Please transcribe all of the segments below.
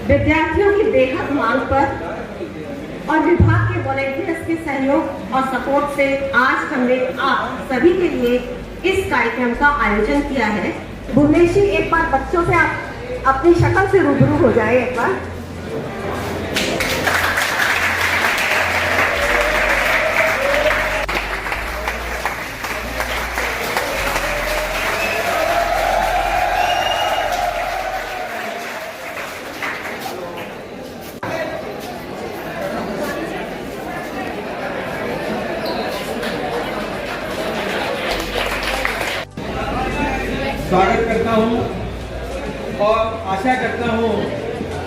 विद्यार्थियों की बेहद मांग पर और विभाग के वॉलेंटियर्स के सहयोग और सपोर्ट से आज हमने आप सभी के लिए इस कार्यक्रम का आयोजन किया है। भुवनेश जी, एक बार बच्चों से आप अपनी शक्ल से रूबरू हो जाए एक बार। स्वागत करता हूं और आशा करता हूं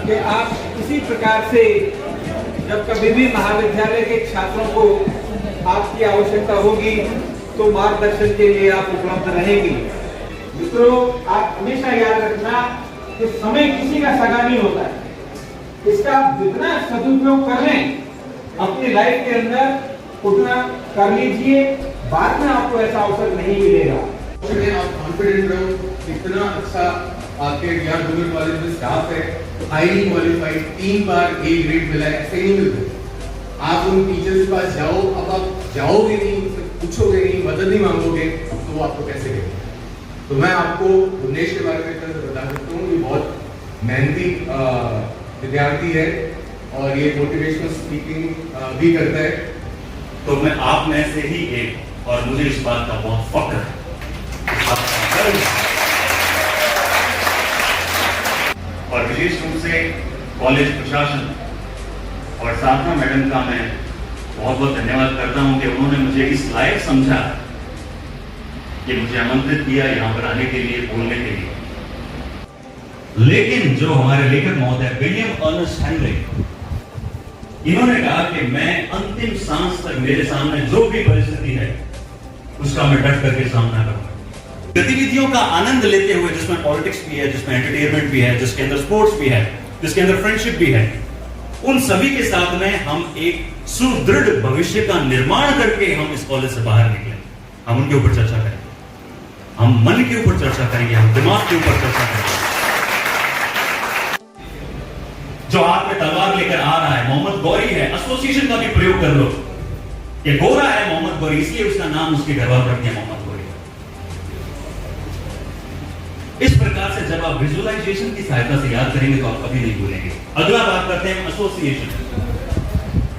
कि आप इसी प्रकार से जब कभी भी महाविद्यालय के छात्रों को आपकी आवश्यकता होगी तो मार्गदर्शन के लिए आप उपलब्ध रहेंगी। मित्रों, आप हमेशा याद रखना कि समय किसी का सगा नहीं होता है। इसका जितना सदुपयोग कर लें अपनी लाइफ के अंदर उतना कर लीजिए, बाद में आपको ऐसा अवसर नहीं मिलेगा। आप कॉन्फिडेंट रहो, इतना अच्छा आपके यहाँ गवर्नमेंट कॉलेज में स्टाफ है, highly qualified, 3 bar A grade मिला है, ऐसे नहीं मिलते। आप उन टीचर्स के पास जाओ, अब आप जाओगे नहीं, उनसे पूछोगे नहीं, मदद नहीं मांगोगे तो वो आपको कैसे करेंगे। तो मैं आपको भुवनेश के बारे में इतना बता सकता हूँ, ये बहुत मेहनती विद्यार्थी है और ये मोटिवेशनल स्पीकिंग भी करता है। तो मैं आप में से ही एक, और मुझे इस बात का बहुत फख्र है। और विशेष रूप से कॉलेज प्रशासन और साधना मैडम का मैं बहुत बहुत धन्यवाद करता हूं कि उन्होंने मुझे इस लायक समझा कि मुझे आमंत्रित किया यहां पर आने के लिए, बोलने के लिए। लेकिन जो हमारे लेखक महोदय विलियम अर्नेस्ट हेनरी, इन्होंने कहा कि मैं अंतिम सांस तक मेरे सामने जो भी परिस्थिति है उसका मैं डट करके सामना करूंगा। गतिविधियों का आनंद लेते हुए, जिसमें पॉलिटिक्स भी है, जिसमें एंटरटेनमेंट भी है, जिसके अंदर स्पोर्ट्स भी है, जिसके अंदर फ्रेंडशिप भी है, उन सभी के साथ में हम एक सुदृढ़ भविष्य का निर्माण करके हम इस कॉलेज से बाहर निकले। हम उनके ऊपर चर्चा करेंगे, हम मन के ऊपर चर्चा करेंगे, हम दिमाग के ऊपर चर्चा करेंगे। जो हाथ में तलवार लेकर आ रहा है मोहम्मद गौरी है, एसोसिएशन का भी प्रयोग कर लो। ये गोरा है मोहम्मद गौरी, इसलिए उसका नाम उसके घर वाले रखते हैं मोहम्मद। इस प्रकार से जब आप विजुअलाइजेशन की सहायता से याद करेंगे तो आप कभी नहीं भूलेंगे। अगला बात करते हैं एसोसिएशन।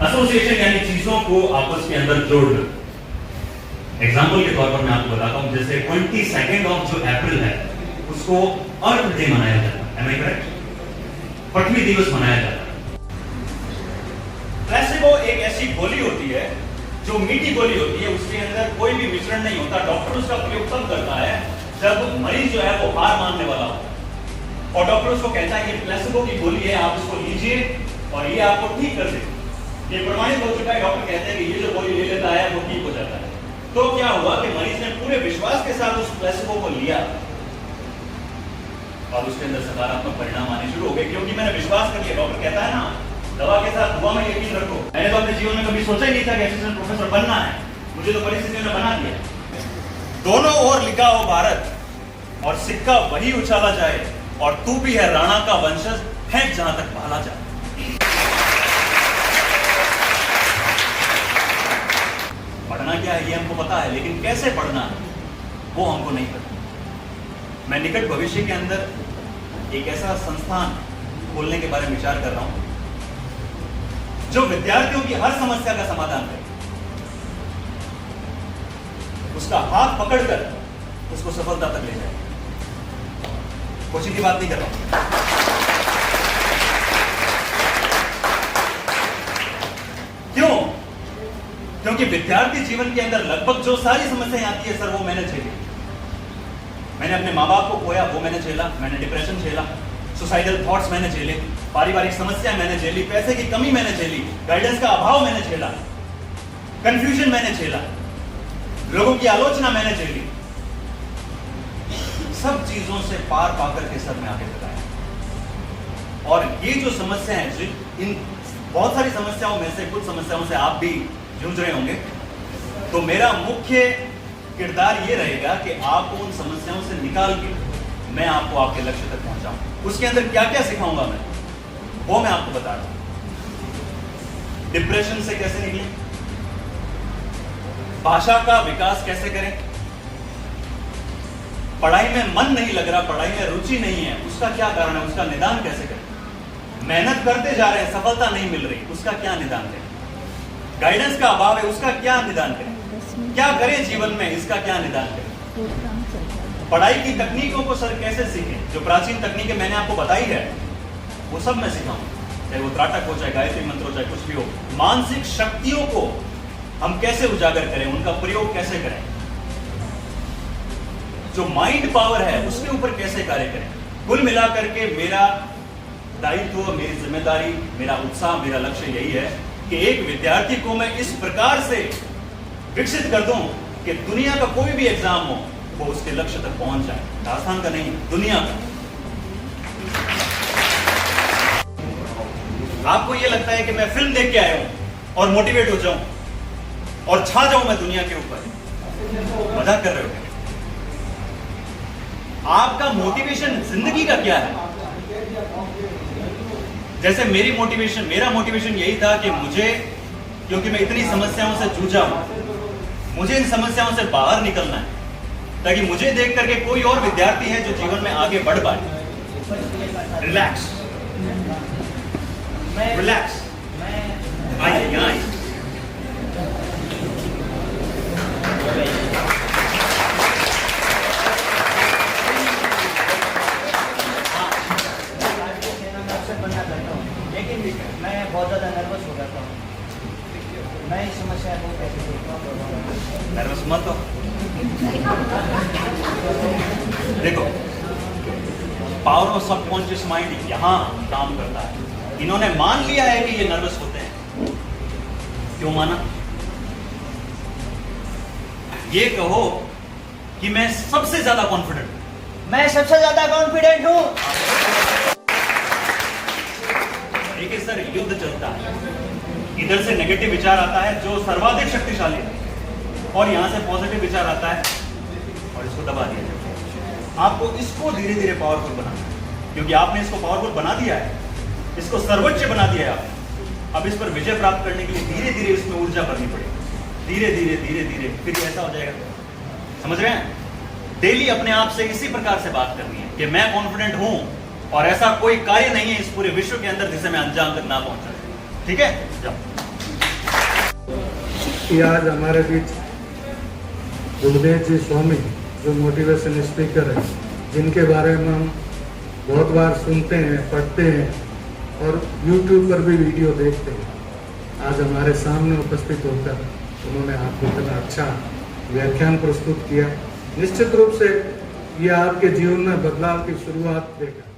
एसोसिएशन यानी चीजों को आपस के अंदर जोड़ना। एग्जांपल के तौर पर मैं आपको बताता हूं, जैसे 22 ऑफ जो अप्रैल है उसको अर्थ डे मनाया जाता है, एम आई करेक्ट? पृथ्वी दिवस मनाया जाता है। प्लेसिबो एक ऐसी गोली होती है जो मीठी गोली होती है, उसके अंदर कोई भी मिश्रण नहीं होता। डॉक्टर उसका प्रयोग तब करता है जब मरीज जो है वो हार मानने वाला हो और डॉक्टर उसको कहता है ये प्लेसिबो की गोली है, आप इसको लीजिए और ये आपको ठीक कर देगी। ये प्रमाणित हो चुका है, डॉक्टर कहते हैं कि ये जो गोली ले लेता है वो ठीक हो जाता है। तो क्या हुआ कि मरीज ने पूरे विश्वास के साथ उस प्लेसिबो को लिया और उसके अंदर सकारात्मक परिणाम आने शुरू हो गए, क्योंकि मैंने विश्वास कर लिया। डॉक्टर कहता है ना, दवा के साथ दुआ में यकीन रखो। मैंने तो अपने जीवन में कभी सोचा ही नहीं था कि असिस्टेंट प्रोफेसर बनना है, मुझे तो परिस्थितियों ने बना दिया। दोनों ओर लिखा हो भारत और सिक्का वही उछाला जाए, और तू भी है राणा का वंशज, फेंक जहां तक भाला जाए। पढ़ना क्या है ये हमको पता है, लेकिन कैसे पढ़ना है वो हमको नहीं पता। मैं निकट भविष्य के अंदर एक ऐसा संस्थान खोलने के बारे में विचार कर रहा हूं जो विद्यार्थियों की हर समस्या का समाधान करे, उसका हाथ पकड़कर उसको सफलता तक ले जाए। कोचिंग की बात नहीं कर रहा हूं। क्यों? क्योंकि विद्यार्थी जीवन के अंदर लगभग जो सारी समस्याएं आती है सर, वो मैंने झेली। मैंने अपने माँ बाप को खोया, वो मैंने झेला। मैंने डिप्रेशन झेला, सुसाइडल थॉट्स मैंने झेले, पारिवारिक समस्या मैंने झेली, पैसे की कमी मैंने झेली, गाइडेंस का अभाव मैंने झेला, कंफ्यूजन मैंने झेला, लोगों की आलोचना मैंने झेली। सब चीजों से पार पाकर के सर में आगे लगाया। और ये जो समस्या है, इन बहुत सारी समस्याओं में से कुछ समस्याओं से आप भी जूझ रहे होंगे, तो मेरा मुख्य किरदार ये रहेगा कि आपको उन समस्याओं से निकाल के मैं आपको आपके लक्ष्य तक पहुंचाऊं। उसके अंदर क्या क्या सिखाऊंगा मैं, वो मैं आपको बता रहा हूं। डिप्रेशन से कैसे निकले, भाषा का विकास कैसे करें, पढ़ाई में मन नहीं लग रहा, पढ़ाई में रुचि नहीं है, उसका क्या कारण है, उसका निदान कैसे करें, मेहनत करते जा रहे हैं, सफलता नहीं मिल रही, उसका क्या निदान करें, गाइडेंस का अभाव है, उसका क्या निदान करें, क्या करें जीवन में, इसका क्या निदान करें। पढ़ाई की तकनीकों को सर कैसे सीखें, जो प्राचीन तकनीकें मैंने आपको बताई है वो सब मैं सिखाऊं, चाहे वो त्राटक हो, चाहे गायत्री मंत्र हो, चाहे कुछ भी हो। मानसिक शक्तियों को हम कैसे उजागर करें, उनका प्रयोग कैसे करें, जो माइंड पावर है उसके ऊपर कैसे कार्य करें। कुल मिलाकर के मेरा दायित्व, मेरी जिम्मेदारी, मेरा उत्साह, मेरा लक्ष्य यही है कि एक विद्यार्थी को मैं इस प्रकार से विकसित कर दूं कि दुनिया का कोई भी एग्जाम हो वो उसके लक्ष्य तक पहुंच जाए, राजस्थान का नहीं, दुनिया का। आपको ये लगता है कि मैं फिल्म देख के आया हूं और मोटिवेट हो जाऊं और छा जाऊं मैं दुनिया के ऊपर, मजाक कर रहे हो? आपका मोटिवेशन जिंदगी का क्या है? जैसे मेरा मोटिवेशन यही था कि मुझे, क्योंकि मैं इतनी समस्याओं से जूझा हूं, मुझे इन समस्याओं से बाहर निकलना है ताकि मुझे देख करके कोई और विद्यार्थी है जो जीवन में आगे बढ़ पाए। रिलैक्स, रिलैक्स, आइए यहाँ आइए। लेकिन मैं बहुत ज़्यादा नर्वस हो जाता हूँ, मैं इस समस्या को कैसे देखता हूँ? नर्वस मत हो। देखो, पावर ऑफ सबकॉन्शियस माइंड यहां काम करता है। इन्होंने मान लिया है कि ये नर्वस होते हैं। क्यों माना? ये कहो कि मैं सबसे ज्यादा कॉन्फिडेंट हूं। मैं सबसे ज़्यादा कॉन्फिडेंट हूँ। देखिए सर, युद्ध चलता है, इधर से नेगेटिव विचार आता है जो सर्वाधिक शक्तिशाली है, और यहां से पॉजिटिव विचार आता है और इसको दबा दिया जाता है। आपको इसको धीरे धीरे पावरफुल बनाना है, क्योंकि आपने इसको पावरफुल बना दिया है, इसको सर्वोच्च बना दिया है आपने। अब इस पर विजय प्राप्त करने के लिए धीरे धीरे इसमें ऊर्जा भरनी पड़ेगी, धीरे धीरे धीरे धीरे, फिर ऐसा हो जाएगा। समझ रहे हैं? डेली अपने आप से इसी प्रकार से बात करनी है कि मैं कॉन्फिडेंट हूं और ऐसा कोई कार्य नहीं है इस पूरे विश्व के अंदर जिसे मैं अंजाम तक ना पहुंचा। ठीक है? जाओ। आज हमारे बीच गुरुदेव जी स्वामी, जो मोटिवेशन स्पीकर है, जिनके बारे में हम बहुत बार सुनते हैं, पढ़ते हैं और YouTube पर भी वीडियो देखते हैं, आज हमारे सामने उपस्थित होकर उन्होंने आपको इतना अच्छा व्याख्यान प्रस्तुत किया। निश्चित रूप से ये आपके जीवन में बदलाव की शुरुआत देगा।